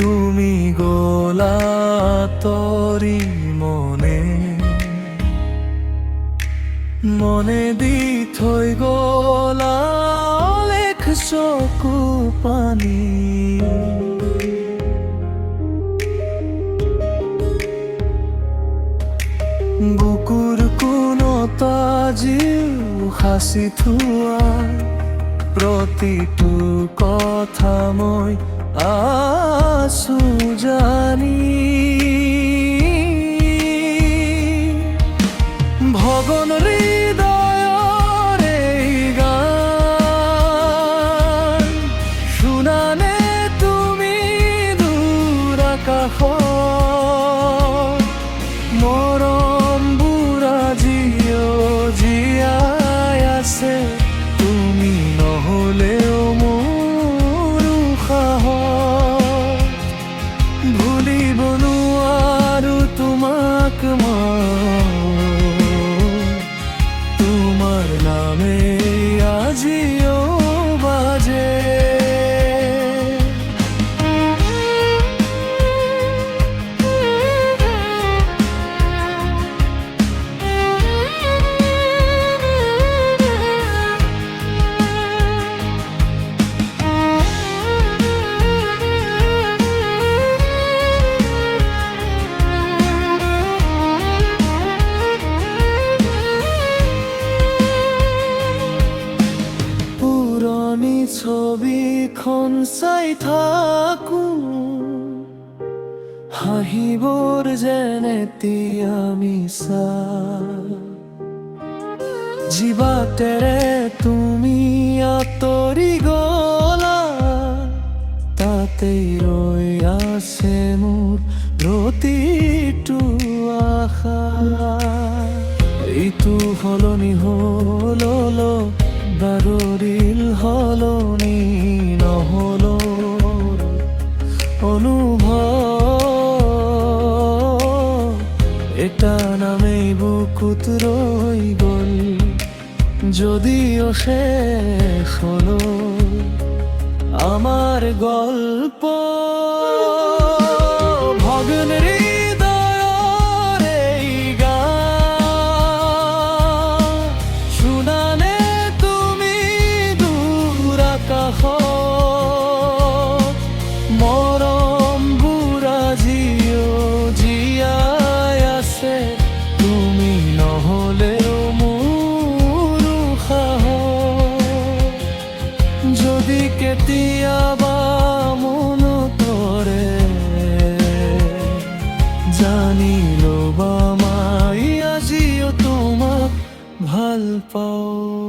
তুমি গোলা তরি মনে মনে দি থৈ গলা লেখ চকু পানী বুকুৰ কোণত আজিও সাঁচি থোৱা প্ৰতিটো কথা মই আছো জানি ভগন হৃদয়ৰ এই গান শুনানে তুমি দূৰ আকাশত মৰমবোৰ আজিও জীয়াই আছে তুমি নহ'লেও মোৰ উশাহত ভুলিব নোৱাৰো তোমাক তোমাৰ নামে আজিও বাজে ছবিখন চাই থাকো হাঁহিবোৰ যেন এতিয়া মিছা জিবাতেৰে তুমি আঁতৰি গলা তাতেই ৰৈ আছে মোৰ প্ৰতিটো আশা এইটো সলনি হ'ল বাগৰিল সলনি নহ'ল অনুভৱ এটা নামেই বুকুত ৰৈ গ'ল যদিও শেষ হলো আমার গল্প ভগ্ন হৃদয়ৰ এই গান শুনানে তুমি দূৰ আকাশত মৰমবোৰ আজিও জীয়াই আছে তুমি নহ'লেও মোৰ উশাহত যদি কেতিয়াবা মনতৰে জানি ল'বা মই আজিও তোমাক ভাল পাওঁ।